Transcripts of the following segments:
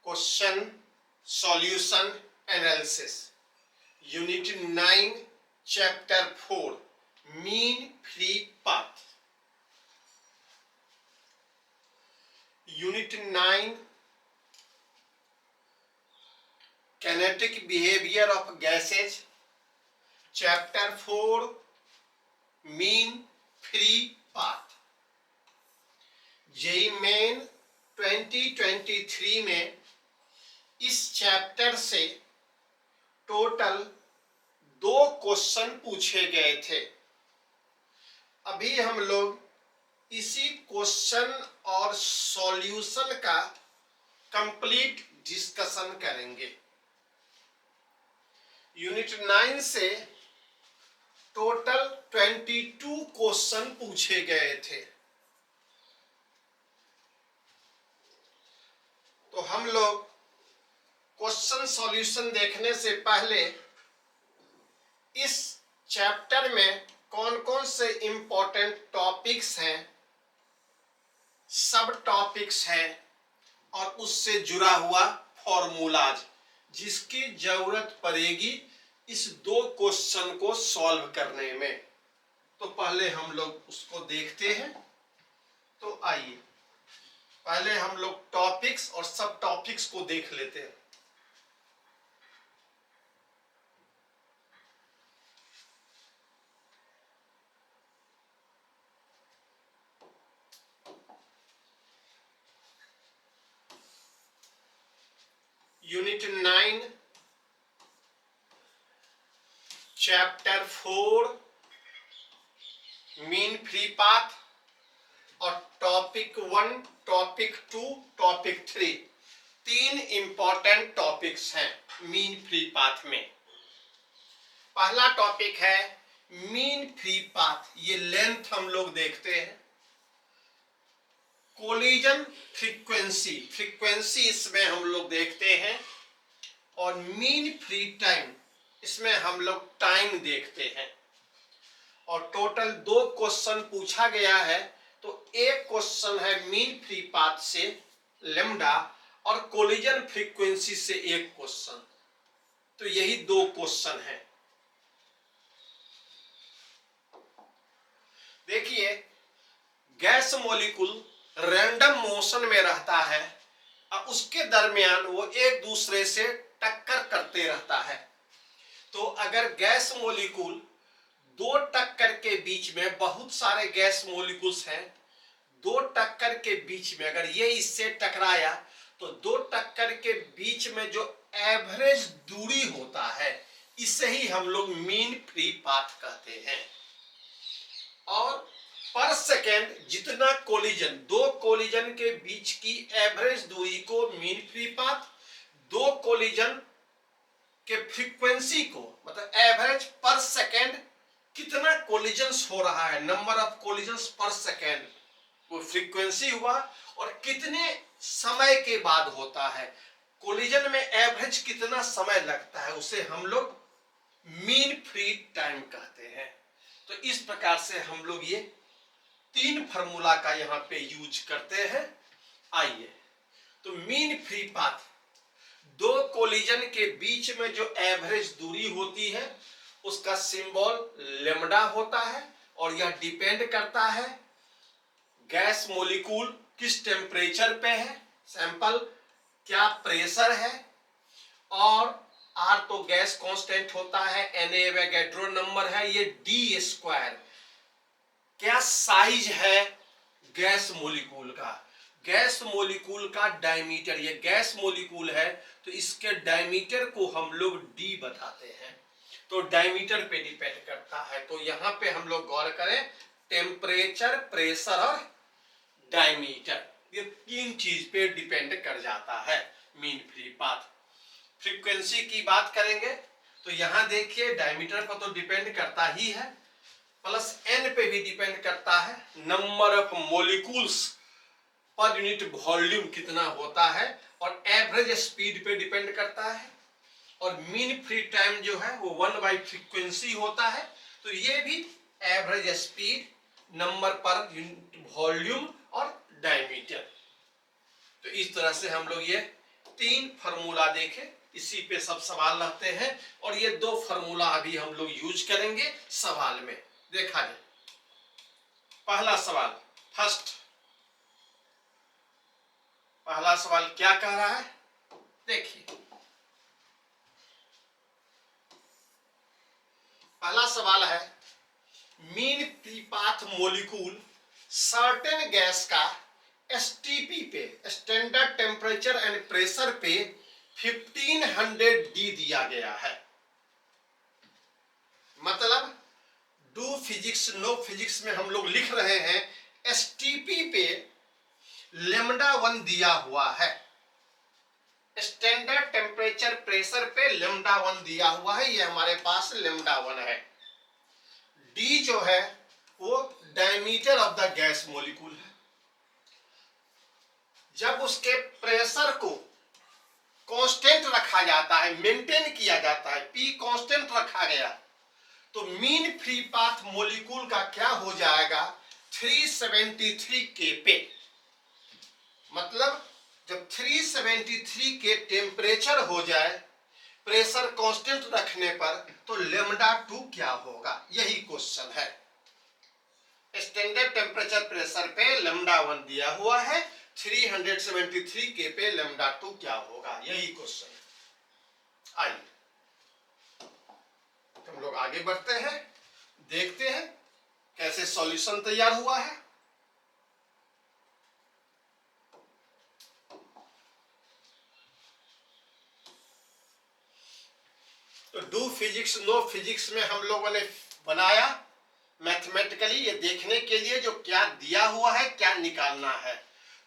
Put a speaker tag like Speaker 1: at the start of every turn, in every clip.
Speaker 1: Question solution analysis unit 9 chapter 4 mean free path. Unit 9 kinetic behavior of gases, chapter 4 mean free path। JEE main 2023 में इस chapter से total 2 question पूछे गए थे। अभी हम लोग इसी क्वेश्चन और सॉल्यूशन का कंप्लीट डिस्कशन करेंगे। यूनिट 9 से टोटल 22 क्वेश्चन पूछे गए थे। तो हम लोग क्वेश्चन सॉल्यूशन देखने से पहले इस चैप्टर में कौन कौन से इंपॉर्टेंट टॉपिक्स हैं, सब टॉपिक्स हैं और उससे जुड़ा हुआ फॉर्मूलाज जिसकी जरूरत पड़ेगी इस 2 क्वेश्चन को सॉल्व करने में। तो पहले हम लोग उसको देखते हैं। तो आइए पहले हम लोग टॉपिक्स और सब टॉपिक्स को देख लेते हैं। Unit 9 chapter 4 mean free path और topic 1, topic 2, topic 3 3 important topics हैं मीन फ्री पाथ में। पहला टॉपिक है मीन फ्री पाथ। ये लेंथ हम लोग देखते हैं। कोलिजन फ्रीक्वेंसी इसमें हम लोग देखते हैं और मीन फ्री टाइम इसमें हम लोग टाइम देखते हैं। और टोटल 2 क्वेश्चन पूछा गया है। तो एक क्वेश्चन है मीन फ्री पाथ से लेम्डा और कोलिजन फ्रीक्वेंसी से एक क्वेश्चन। तो यही 2 क्वेश्चन है। देखिए गैस मॉलिक्यूल रैंडम मोशन में रहता है और उसके दरमियान वो एक दूसरे से टक्कर करते रहता है। तो अगर गैस मॉलिक्यूल 2 टक्कर के बीच में बहुत सारे गैस मॉलिक्यूल्स हैं, 2 टक्कर के बीच में अगर ये इससे टकराया तो 2 टक्कर के बीच में जो एवरेज दूरी होता है इसे ही हम लोग मीन फ्री पाथ कहते हैं। और पर सेकेंड जितना कोलिजन 2 कोलिजन के बीच की एवरेज दूरी को मीन फ्री पाथ, 2 कोलिजन के फ्रीक्वेंसी को मतलब एवरेज पर सेकेंड कितना कोलिजन्स हो रहा है, नंबर ऑफ कोलिजन्स पर सेकेंड वो फ्रीक्वेंसी हुआ। और कितने समय के बाद होता है, कोलिजन में एवरेज कितना समय लगता है, उसे हम लोग मीन फ्री टाइम कहते हैं। तो इस प्रकार से हम लोग ये 3 फार्मूला का यहाँ पे यूज करते हैं। आइए तो मीन फ्री पाथ 2 कोलिजन के बीच में जो एवरेज दूरी होती है उसका सिंबल लेम्डा होता है और यह डिपेंड करता है गैस मॉलिक्यूल किस टेम्परेचर पे है, सैंपल क्या प्रेशर है, और आर तो गैस कांस्टेंट होता है, एन एवोगैड्रो नंबर है, ये डी स्क्वायर क्या साइज है गैस मॉलिक्यूल का, गैस मॉलिक्यूल का डायमीटर, ये गैस मॉलिक्यूल है तो इसके डायमीटर को हम लोग डी बताते हैं। तो डायमीटर पे डिपेंड करता है। तो यहाँ पे हम लोग गौर करें टेम्परेचर, प्रेशर और डायमीटर, ये 3 चीज पे डिपेंड कर जाता है मीन फ्री पाथ। फ्रीक्वेंसी की बात करेंगे तो यहाँ देखिए डायमीटर पर तो डिपेंड करता ही है, प्लस एन पे भी डिपेंड करता है, number of molecules per unit volume कितना होता है, और एवरेज स्पीड पे डिपेंड करता है, और मीन फ्री टाइम जो है वो 1 by फ्रीक्वेंसी होता है। तो ये भी average speed, number per unit volume और डायमीटर। तो इस तरह से हम लोग ये तीन फार्मूला देखे, इसी पे सब सवाल रहते हैं और ये दो फार्मूला अभी हम लोग यूज करेंगे सवाल में। देखा जाए पहला सवाल, फर्स्ट पहला सवाल क्या कह रहा है, देखिए पहला सवाल है mean free path molecule certain gas का एसटीपी पे, स्टैंडर्ड टेम्परेचर एंड प्रेशर पे 1500 डी दिया गया है। मतलब डू फिजिक्स नो फिजिक्स में हम लोग लिख रहे हैं एसटीपी पे λ1 दिया हुआ है, स्टैंडर्ड टेम्परेचर प्रेशर पे λ1 दिया हुआ है, ये हमारे पास λ1 है। डी जो है वो diameter of the gas molecule है। जब उसके प्रेशर को कांस्टेंट रखा जाता है, मेंटेन किया जाता है, पी कांस्टेंट रखा गया, तो मीन फ्री पाथ मॉलिक्यूल का क्या हो जाएगा 373 केपे। मतलब जब 373 के टेम्परेचर हो जाए प्रेशर कांस्टेंट रखने पर, तो λ2 क्या होगा, यही क्वेश्चन है। स्टैंडर्ड टेम्परेचर प्रेशर पे λ1 दिया हुआ है, 373 के पे λ2 क्या होगा, यही क्वेश्चन। आइए हम लोग आगे बढ़ते हैं, देखते हैं कैसे सॉल्यूशन तैयार हुआ है। तो डू फिजिक्स नो फिजिक्स में हम लोगों ने बनाया मैथमेटिकली, ये देखने के लिए जो क्या दिया हुआ है क्या निकालना है।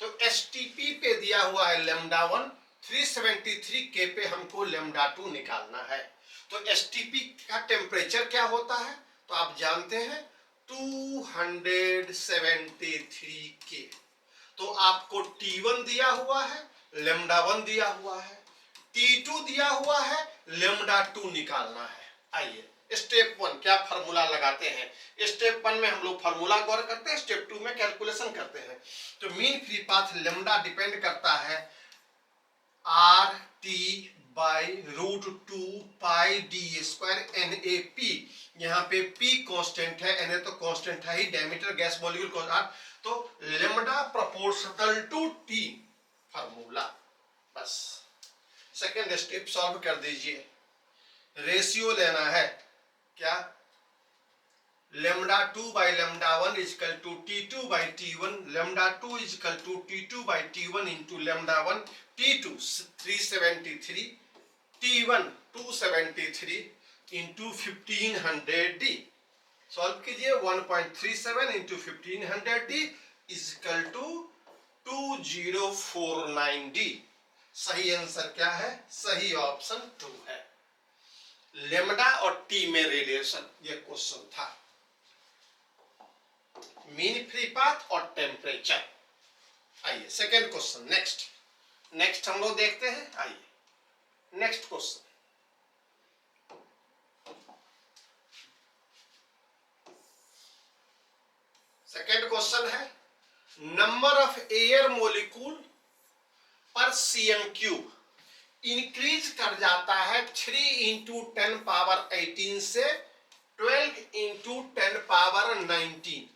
Speaker 1: तो एसटीपी पे दिया हुआ है λ1, 373 के पे हमको λ2 निकालना है। तो एसटीपी का टेम्परेचर क्या होता है, तो आप जानते हैं 273 के। तो आपको T1 दिया हुआ है, λ1 दिया हुआ है, T2 दिया हुआ है, λ2 निकालना है। आइए स्टेप 1 क्या फार्मूला लगाते हैं। स्टेप 1 में हम लोग फार्मूला गौर करते हैं, स्टेप 2 में कैलकुलेशन करते हैं। तो mean free path lambda depend करता है R T by √2 pi D square NaP। यहाँ पे P कांस्टेंट है, Na तो कांस्टेंट है ही, डायमीटर गैस मॉलिक्यूल कांस्टेंट, तो lambda proportional to T formula. बस सेकेंड स्टेप सॉल्व कर दीजिए। रेशियो लेना है क्या, λ2 by λ1 equal to T2 by T1, λ2 equal to T2 by T1 into λ1, T2 373, T1 273 into 1500D। Solve कीजिए, 1.37 into 1500D is equal to 2049D। सही answer क्या है, सही ऑप्शन 2 है। लेमडा और टी में रिलेशन, ये क्वेश्चन था। मीन फ्री पाथ और टेम्परेचर। आइए सेकेंड क्वेश्चन, नेक्स्ट हम लोग देखते हैं। आइए नेक्स्ट क्वेश्चन, सेकेंड क्वेश्चन है नंबर ऑफ एयर मॉलिक्यूल पर cm क्यूब इंक्रीज कर जाता है 3 इंटू 10 पावर 18 से 12 into 10 power 19।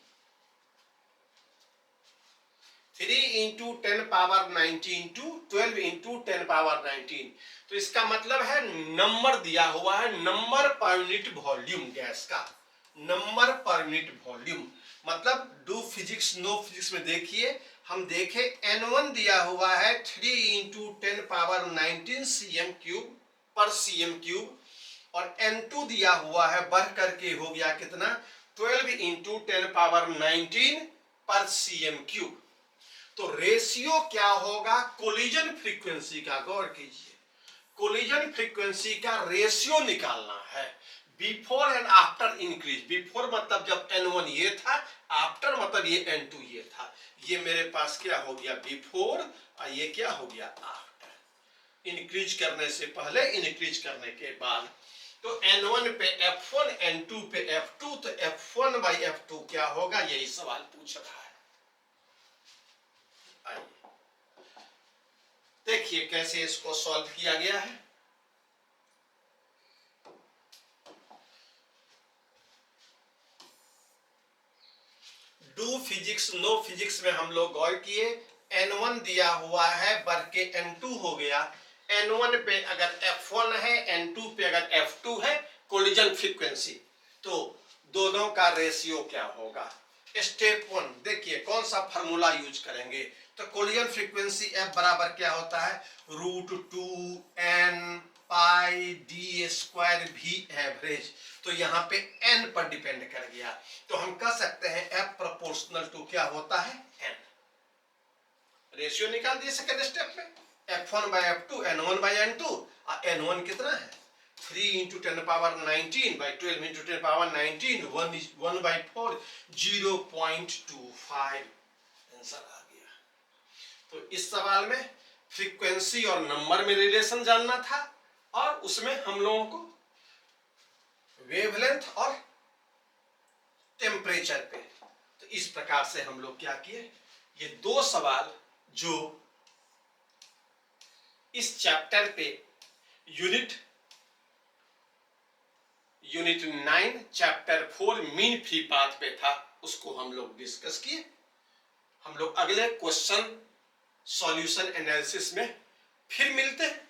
Speaker 1: 3 into 10 power 19 to 12 into 10 power 19। तो इसका मतलब है नंबर दिया हुआ है, number per unit volume gas का, नंबर पर यूनिट वॉल्यूम। मतलब डू फिजिक्स नो फिजिक्स में देखिए, हम देखे N1 दिया हुआ है 3 इंटू 10 पावर 19 cm क्यूब पर cm क्यूब, और N2 दिया हुआ है बढ़ करके हो गया कितना 12 इंटू 10 पावर 19 पर cm क्यूब। तो रेशियो क्या होगा कोलिजन फ्रीक्वेंसी का, गौर कीजिए, कोलिजन फ्रीक्वेंसी का रेशियो निकालना है before and after increase. Before मतलब जब N1 ये था, आफ्टर मतलब ये N2 ये था। ये मेरे पास क्या हो गया बिफोर, और ये क्या हो गया आफ्टर। इंक्रीज करने से पहले, इंक्रीज करने के बाद। तो N1 पे F1, N2 पे F2, तो F1 बाई F2 क्या होगा, यही सवाल पूछ रहा है। आइए देखिए कैसे इसको सॉल्व किया गया है। डू फिजिक्स नो फिजिक्स में हम लोग गौर किए, N1 दिया हुआ है बढ़ के N2 हो गया। N1 पे अगर F1 है, N2 पे अगर F2 है, कोलिजन फ्रीक्वेंसी, तो दोनों का रेशियो क्या होगा। स्टेप 1 देखिए कौन सा फार्मूला यूज करेंगे। तो कोलिजन फ्रीक्वेंसी F बराबर क्या होता है, √2n पाई डी स्क्वायर भी एवरेज। तो यहाँ पे n पर डिपेंड कर गया, तो हम कह सकते हैं F प्रोपोर्शनल टू क्या होता है, n। रेशियो निकाल दिए सेकंड स्टेप में, F1 by F2 N1 by N2। N1 कितना है, 3 into 10 power 19 by 12 into 10 power 19, 1 by 4, 0.25 answer आ गया। तो इस सवाल में फ्रीक्वेंसी और नंबर में रिलेशन जानना था, और उसमें हम लोगों को वेवलेंथ और टेम्परेचर पे। तो इस प्रकार से हम लोग क्या किए, ये दो सवाल जो इस चैप्टर पे unit 9 chapter 4 mean free path पे था, उसको हम लोग डिस्कस किए। हम लोग अगले क्वेश्चन सॉल्यूशन एनालिसिस में फिर मिलते हैं।